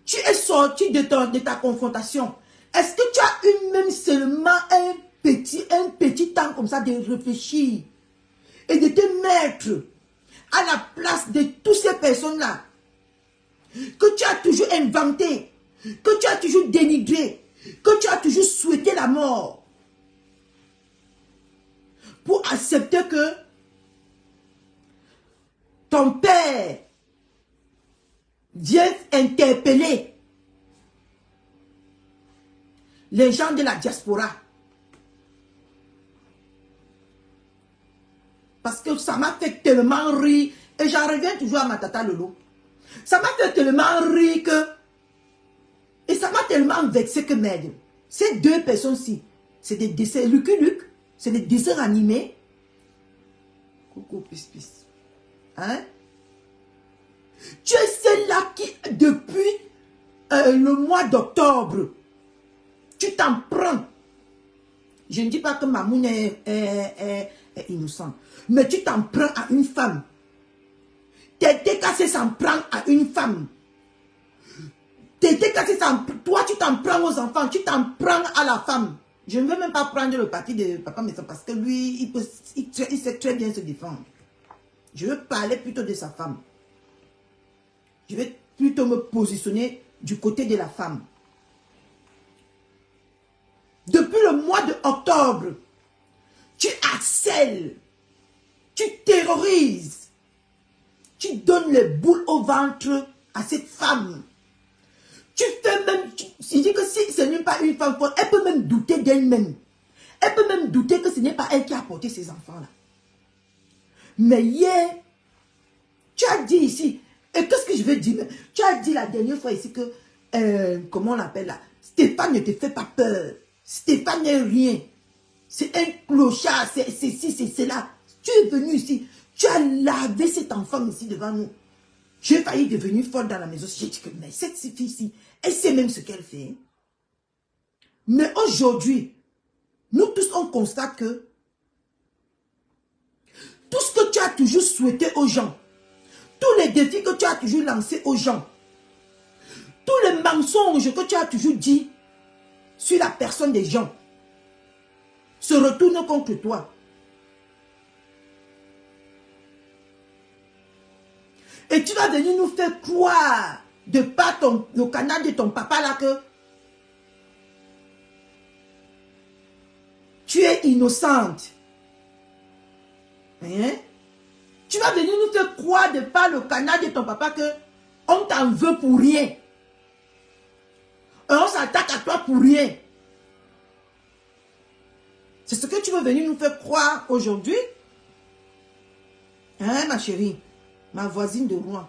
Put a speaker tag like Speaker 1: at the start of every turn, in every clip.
Speaker 1: Tu es sorti de ta confrontation. Est-ce que tu as eu même seulement un petit temps comme ça de réfléchir et de te mettre à la place de toutes ces personnes-là que tu as toujours inventé, que tu as toujours dénigré, que tu as toujours souhaité la mort, pour accepter que ton père vient interpeller les gens de la diaspora. Parce que ça m'a fait tellement rire. Et j'en reviens toujours à ma tata Lolo. Ça m'a fait tellement rire que... Et ça m'a tellement vexé que merde. Ces deux personnes-ci, c'est des dessins... Lucky Luke, c'est des dessins animés. Coucou, pis. Hein? Tu es celle-là qui, depuis le mois d'octobre, tu t'en prends. Je ne dis pas que Mamoun est innocent. Mais tu t'en prends à une femme. Tété Cassé s'en prend à une femme. Tété Cassé, toi tu t'en prends aux enfants, tu t'en prends à la femme. Je ne veux même pas prendre le parti de Papa Maison parce que lui, il sait très bien se défendre. Je veux parler plutôt de sa femme. Je vais plutôt me positionner du côté de la femme. Depuis le mois d'octobre, tu harcèles, tu terrorises, tu donnes les boules au ventre à cette femme. Tu fais même, il dit que si ce n'est pas une femme forte, elle peut même douter d'elle-même. Elle peut même douter que ce n'est pas elle qui a porté ces enfants-là. Mais hier, tu as dit ici, et qu'est-ce que je veux dire? Tu as dit la dernière fois ici que, comment on l'appelle là? Stéphane ne te fait pas peur. Stéphane n'est rien. C'est un clochard, c'est ceci, c'est cela. Tu es venu ici, tu as lavé cet enfant ici devant nous. J'ai failli devenir folle dans la maison. J'ai dit que, mais cette fille-ci, elle sait même ce qu'elle fait. Mais aujourd'hui, nous tous, on constate que tout ce que tu as toujours souhaité aux gens, tous les défis que tu as toujours lancés aux gens, tous les mensonges que tu as toujours dit sur la personne des gens, se retournent contre toi. Et tu vas venir nous faire croire, de par le canal de ton papa là, que tu es innocente. Hein? Tu vas venir nous faire croire de par le canal de ton papa que on t'en veut pour rien. Et on s'attaque à toi pour rien. C'est ce que tu veux venir nous faire croire aujourd'hui? Hein, ma chérie? Ma voisine de Rouen.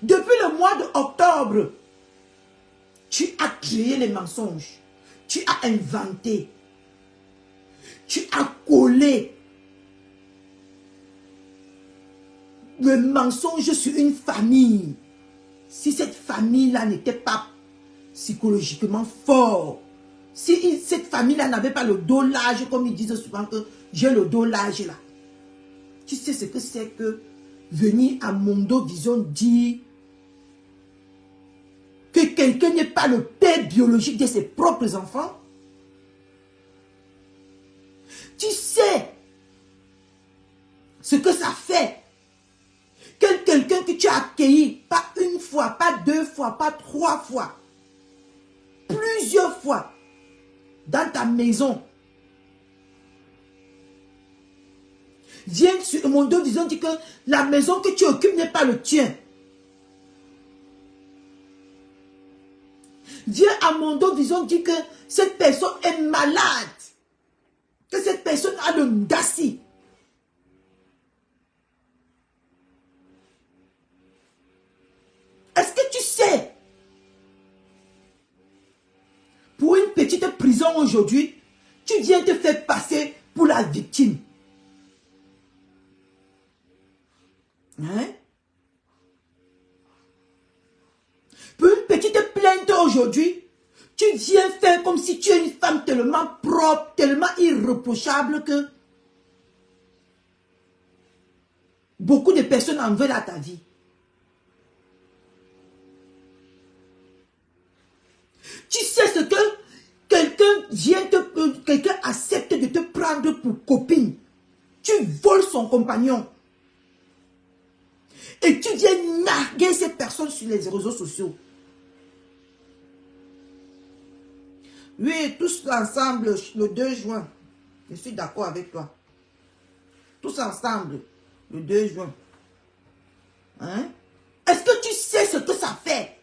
Speaker 1: Depuis le mois d'octobre, tu as créé les mensonges. Tu as inventé. Tu as collé le mensonge sur une famille. Si cette famille-là n'était pas psychologiquement fort, si cette famille-là n'avait pas le dos large, comme ils disent souvent que j'ai le dos large là, tu sais ce que c'est que venir à Mondo Vision dire que quelqu'un n'est pas le père biologique de ses propres enfants? Tu sais ce que ça fait que quelqu'un que tu as accueilli, pas une fois, pas deux fois, pas trois fois, plusieurs fois, dans ta maison, viens sur mon dos disant que la maison que tu occupes n'est pas le tien. Viens à mon dos disant que cette personne est malade, que cette personne a le dassi. Est-ce que tu sais, pour une petite prison aujourd'hui, tu viens te faire passer pour la victime? Hein? Pour une petite plainte aujourd'hui, tu viens faire comme si tu es une femme tellement propre, tellement irréprochable que beaucoup de personnes en veulent à ta vie. Tu sais ce que quelqu'un accepte de te prendre pour copine. Tu voles son compagnon. Et tu viens narguer ces personnes sur les réseaux sociaux. Oui, tous ensemble, le 2 juin. Je suis d'accord avec toi. Tous ensemble, le 2 juin. Hein? Est-ce que tu sais ce que ça fait?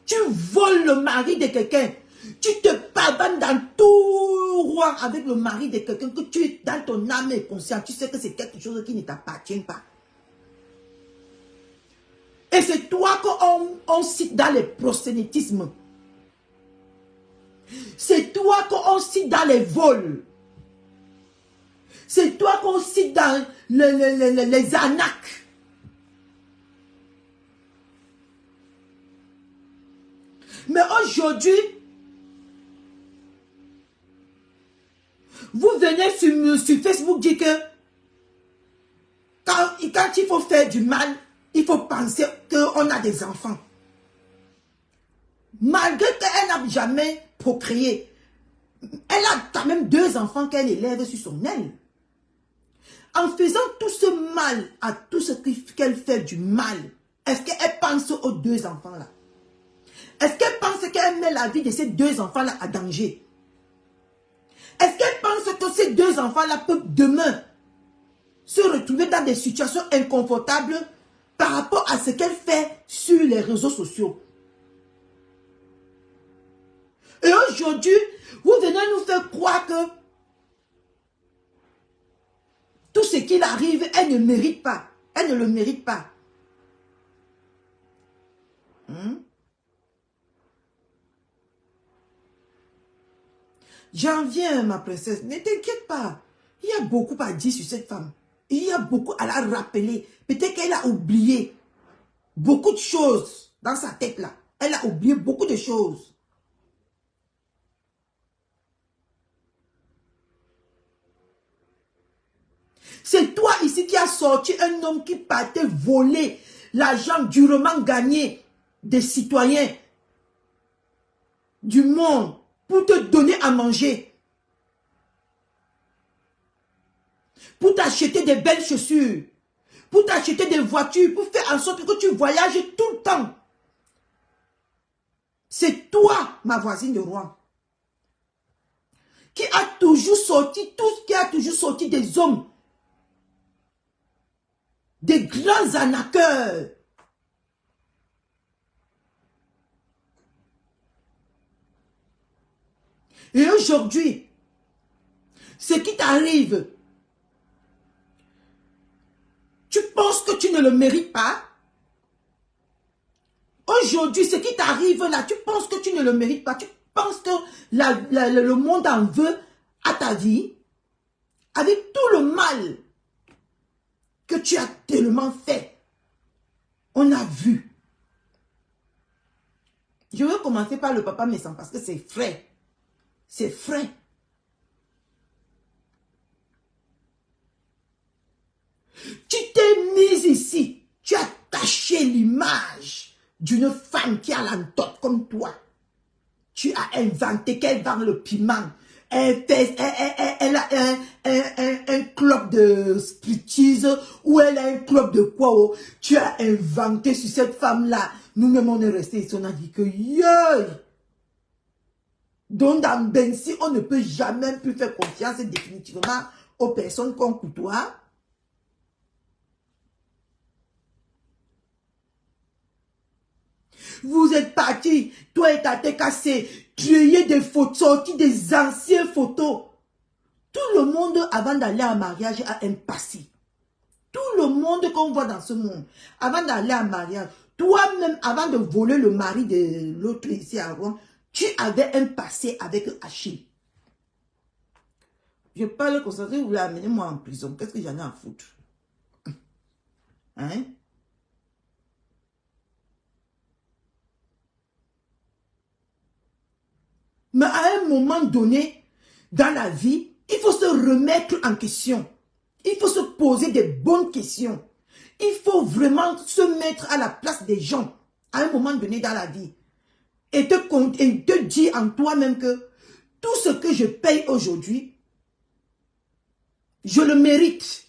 Speaker 1: Tu voles le mari de quelqu'un. Tu te pavanes dans tout roi avec le mari de quelqu'un que tu es dans ton âme et conscience. Tu sais que c'est quelque chose qui ne t'appartient pas. Et c'est toi qu'on cite dans les prosélytismes. C'est toi qu'on cite dans les vols. C'est toi qu'on cite dans les arnaques. Mais aujourd'hui, vous venez sur Facebook dire que quand il faut faire du mal, il faut penser qu'on a des enfants. Malgré qu'elle n'a jamais procréé, elle a quand même 2 enfants qu'elle élève sur son aile. En faisant tout ce mal à tout ce qu'elle fait du mal, est-ce qu'elle pense aux 2 enfants-là? Est-ce qu'elle pense qu'elle met la vie de ces 2 enfants-là à danger? Est-ce qu'elle pense que ces 2 enfants-là peuvent demain se retrouver dans des situations inconfortables par rapport à ce qu'elle fait sur les réseaux sociaux? Et aujourd'hui, vous venez nous faire croire que tout ce qu'il arrive, elle ne mérite pas. Elle ne le mérite pas. J'en viens, ma princesse. Ne t'inquiète pas. Il y a beaucoup à dire sur cette femme. Il y a beaucoup à la rappeler. Peut-être qu'elle a oublié beaucoup de choses dans sa tête là. Elle a oublié beaucoup de choses. C'est toi ici qui as sorti un homme qui partait voler l'argent durement gagné des citoyens du monde pour te donner à manger. Pour t'acheter des belles chaussures. Pour t'acheter des voitures. Pour faire en sorte que tu voyages tout le temps. C'est toi, ma voisine de Rouen, qui a toujours sorti tout ce qui a toujours sorti des hommes. Des grands arnaqueurs. Et aujourd'hui, ce qui t'arrive, tu penses que tu ne le mérites pas? Aujourd'hui, ce qui t'arrive là, tu penses que tu ne le mérites pas? Tu penses que le monde en veut à ta vie? Avec tout le mal que tu as tellement fait. On a vu. Je vais commencer par le papa Messan parce que c'est frais. C'est frais. Tu t'es mise ici. Tu as taché l'image d'une femme qui a l'entote comme toi. Tu as inventé qu'elle vend le piment. Elle a un club de striptease ou elle a un club de quoi. Oh. Tu as inventé sur cette femme-là. Nous-mêmes, on est restés ici. On a dit que yoï. Donc, dans Bensi, on ne peut jamais plus faire confiance définitivement aux personnes qu'on côtoie. Vous êtes partis, toi et ta tête cassée, créer des photos, sortir des anciennes photos. Tout le monde, avant d'aller en mariage, a un passé. Tout le monde qu'on voit dans ce monde, avant d'aller en mariage, toi-même, avant de voler le mari de l'autre ici à Rouen, tu avais un passé avec Achille. Je parle comme ça, vous voulez amener moi en prison. Qu'est-ce que j'en ai à foutre? Hein? Mais à un moment donné, dans la vie, il faut se remettre en question. Il faut se poser des bonnes questions. Il faut vraiment se mettre à la place des gens à un moment donné dans la vie. et te dire en toi-même que tout ce que je paye aujourd'hui, je le mérite.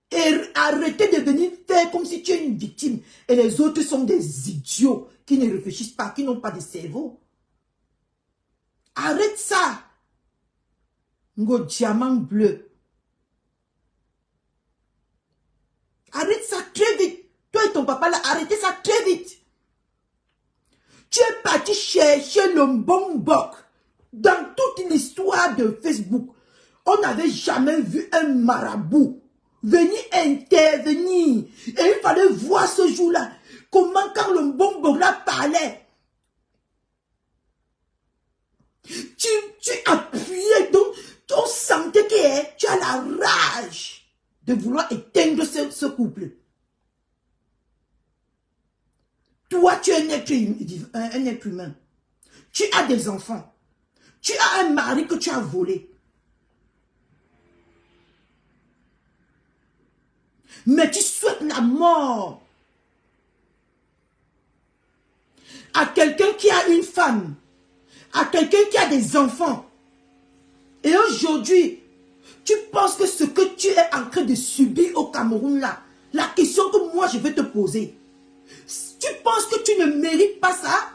Speaker 1: Et arrêtez de venir faire comme si tu es une victime. Et les autres sont des idiots qui ne réfléchissent pas, qui n'ont pas de cerveau. Arrête ça. Ngo diamant bleu. Arrête ça très vite. Toi et ton papa là, arrêtez ça très vite. Tu es parti chercher le bon boc. Dans toute l'histoire de Facebook, on n'avait jamais vu un marabout venir intervenir. Et il fallait voir ce jour-là, comment quand le bon boc là parlait. Tu appuyais, donc on sentait que tu as la rage de vouloir éteindre ce couple. Toi, tu es un être humain. Tu as des enfants. Tu as un mari que tu as volé. Mais tu souhaites la mort à quelqu'un qui a une femme, à quelqu'un qui a des enfants. Et aujourd'hui, tu penses que ce que tu es en train de subir au Cameroun là, la question que moi je vais te poser, tu penses que tu ne mérites pas ça?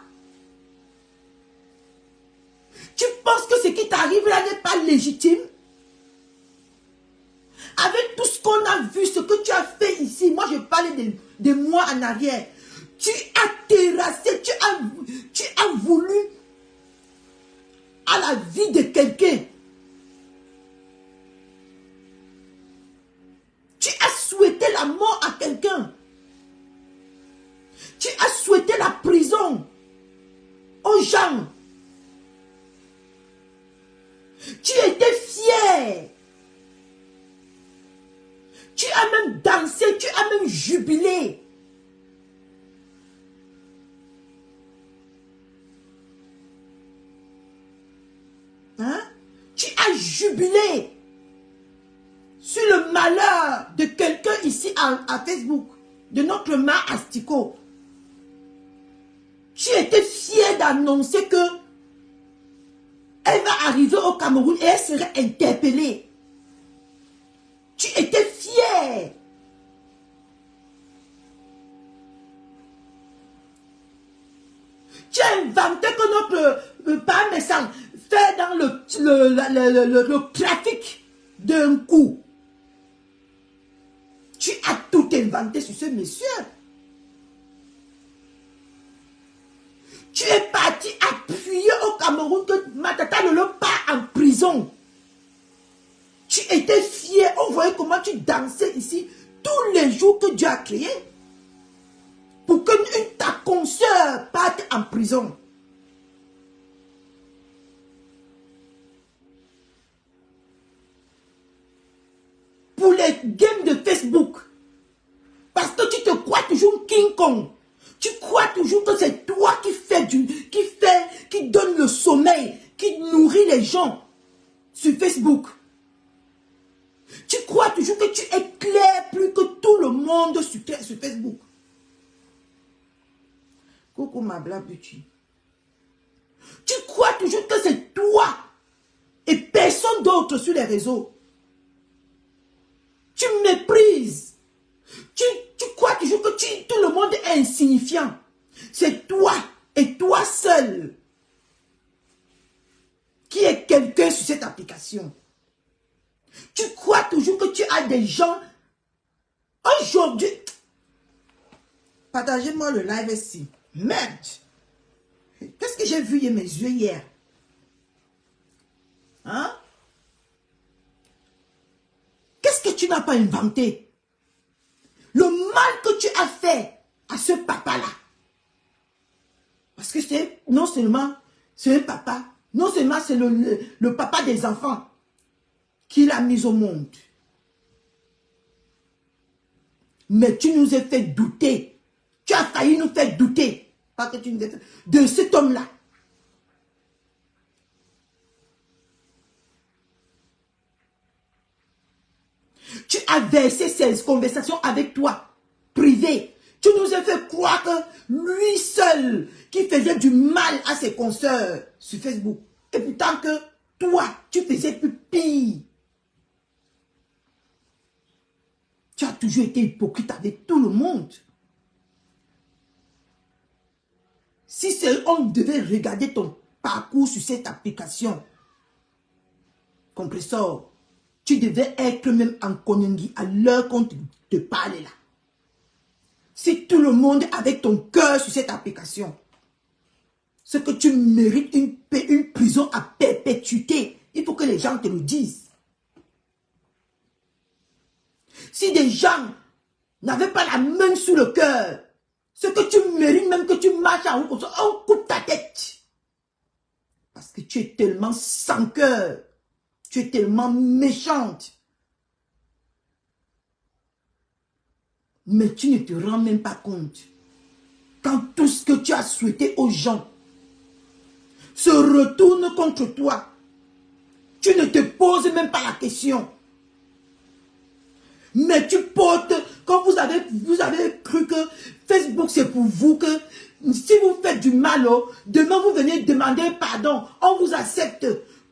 Speaker 1: Tu penses que ce qui t'arrive là n'est pas légitime? Avec tout ce qu'on a vu, ce que tu as fait ici, moi je parlais de mois en arrière, tu as terrassé, tu as voulu à la vie de quelqu'un. Tu as souhaité la mort à quelqu'un. Tu as souhaité la prison aux gens. Tu étais fier. Tu as même dansé, tu as même jubilé. Hein? Tu as jubilé sur le malheur de quelqu'un ici à Facebook, de notre mère Asticot. Tu étais fier d'annoncer que elle va arriver au Cameroun et elle serait interpellée. Tu étais fier. Tu as inventé que notre parmesan fait dans le trafic d'un coup. Tu as tout inventé sur ce monsieur. Tu es parti appuyer au Cameroun que Matata Lolo part en prison. Tu étais fier. On voyait comment tu dansais ici tous les jours que Dieu a créé. Pour que ta consoeur parte en prison. Pour les games de Facebook. Parce que tu te crois toujours King Kong. Tu crois toujours que c'est toi qui donne le sommeil, qui nourrit les gens sur Facebook. Tu crois toujours que tu éclaires plus que tout le monde sur Facebook. Coucou ma blabuti. Tu crois toujours que c'est toi et personne d'autre sur les réseaux. Tu méprises. Tu crois toujours que tout le monde est insignifiant. C'est toi et toi seul qui est quelqu'un sur cette application. Tu crois toujours que tu as des gens. Aujourd'hui, partagez-moi le live ici. Merde. Qu'est-ce que j'ai vu de mes yeux hier? Hein? Qu'est-ce que tu n'as pas inventé? Le mal que tu as fait à ce papa-là. Parce que c'est non seulement c'est un papa, non seulement c'est le papa des enfants qui l'a mis au monde. Mais tu nous as fait douter. Tu as failli nous faire douter. Pas que tu nous as fait, de cet homme-là. Tu as versé ces conversations avec toi, privées. Tu nous as fait croire que lui seul qui faisait du mal à ses consoeurs sur Facebook. Et pourtant que toi, tu faisais plus pire. Tu as toujours été hypocrite avec tout le monde. Si on devait regarder ton parcours sur cette application, compresseur, tu devais être même en Konongi à l'heure qu'on te parle là. Si tout le monde avait ton cœur sur cette application, c'est que tu mérites une prison à perpétuité. Il faut que les gens te le disent. Si des gens n'avaient pas la main sur le cœur, c'est que tu mérites même que tu marches en haut comme ça, on coupe ta tête. Parce que tu es tellement sans cœur. Tu es tellement méchante. Mais tu ne te rends même pas compte. Quand tout ce que tu as souhaité aux gens se retourne contre toi, tu ne te poses même pas la question. Mais tu portes, quand vous avez cru que Facebook c'est pour vous, que si vous faites du mal, demain vous venez demander pardon, on vous accepte,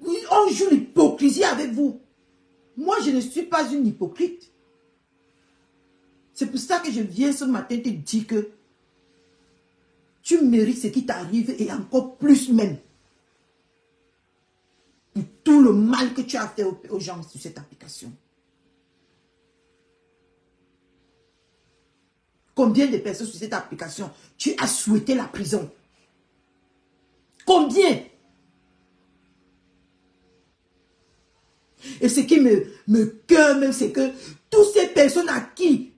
Speaker 1: on joue l'hypocrisie avec vous. Moi je ne suis pas une hypocrite. C'est pour ça que je viens ce matin te dire que tu mérites ce qui t'arrive et encore plus même. Pour tout le mal que tu as fait aux gens sur cette application. Combien de personnes sur cette application tu as souhaité la prison? Combien? Et ce qui me cœur même, c'est que toutes ces personnes à qui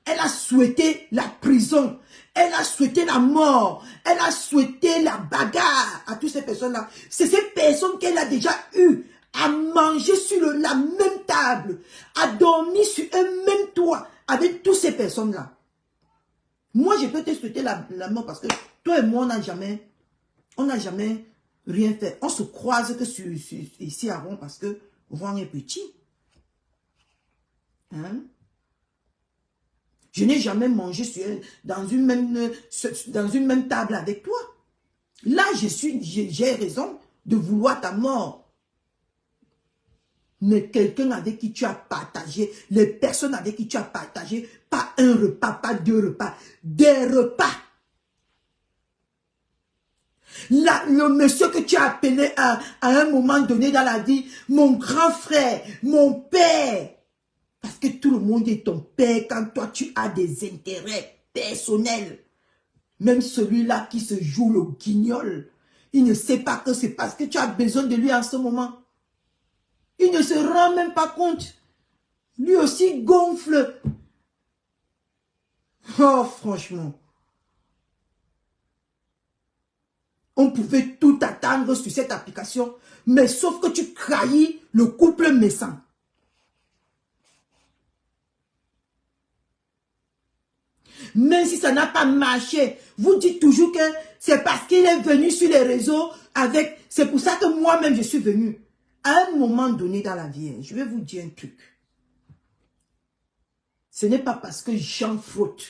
Speaker 1: elle a souhaité la prison, elle a souhaité la mort, elle a souhaité la bagarre à toutes ces personnes-là. C'est ces personnes qu'elle a déjà eues à manger sur la même table, à dormir sur un même toit avec toutes ces personnes-là. Moi, je peux te souhaiter la mort parce que toi et moi, on n'a jamais rien fait. On se croise que ici à Rouen parce que Rouen est petit. Hein? Je n'ai jamais mangé dans une même table avec toi. Là, j'ai raison de vouloir ta mort. Mais quelqu'un avec qui tu as partagé, les personnes avec qui tu as partagé, pas un repas, pas deux repas, des repas. Le monsieur que tu as appelé à un moment donné dans la vie, mon grand frère, mon père. Parce que tout le monde est ton père quand toi tu as des intérêts personnels. Même celui-là qui se joue le guignol, il ne sait pas que c'est parce que tu as besoin de lui en ce moment. Il ne se rend même pas compte. Lui aussi gonfle. Oh, franchement. On pouvait tout attendre sur cette application, mais sauf que tu trahis le couple naissant. Même si ça n'a pas marché, vous dites toujours que c'est parce qu'il est venu sur les réseaux avec... C'est pour ça que moi-même je suis venu. À un moment donné dans la vie, je vais vous dire un truc. Ce n'est pas parce que Jean frotte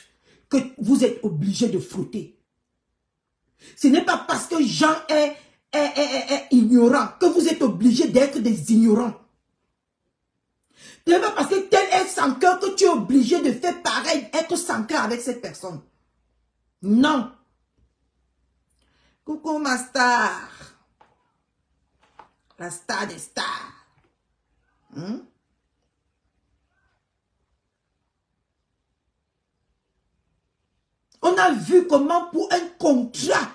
Speaker 1: que vous êtes obligé de frotter. Ce n'est pas parce que Jean est ignorant que vous êtes obligé d'être des ignorants. Ce n'est pas parce que tel est sans cœur que tu es obligé de faire pareil, être sans cœur avec cette personne. Non. Coucou ma star. La star des stars. On a vu comment pour un contrat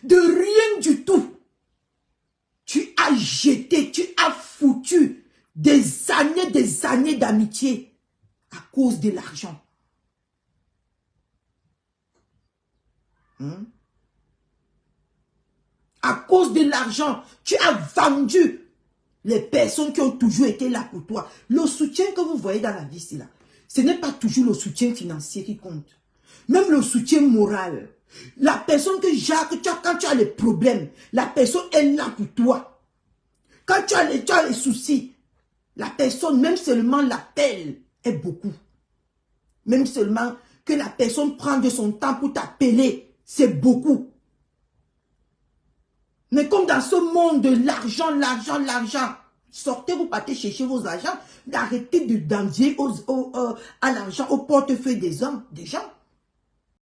Speaker 1: de rien du tout, tu as jeté, tu as foutu des années d'amitié à cause de l'argent. À cause de l'argent, tu as vendu les personnes qui ont toujours été là pour toi. Le soutien que vous voyez dans la vie, c'est là. Ce n'est pas toujours le soutien financier qui compte. Même le soutien moral. La personne que Jacques, quand tu as les problèmes, la personne est là pour toi. Quand tu as les soucis, la personne, même seulement l'appel, est beaucoup. Même seulement que la personne prend de son temps pour t'appeler, c'est beaucoup. Mais comme dans ce monde de l'argent, sortez, vous partez chercher vos argents, arrêtez de dandier à l'argent, au portefeuille des hommes, des gens.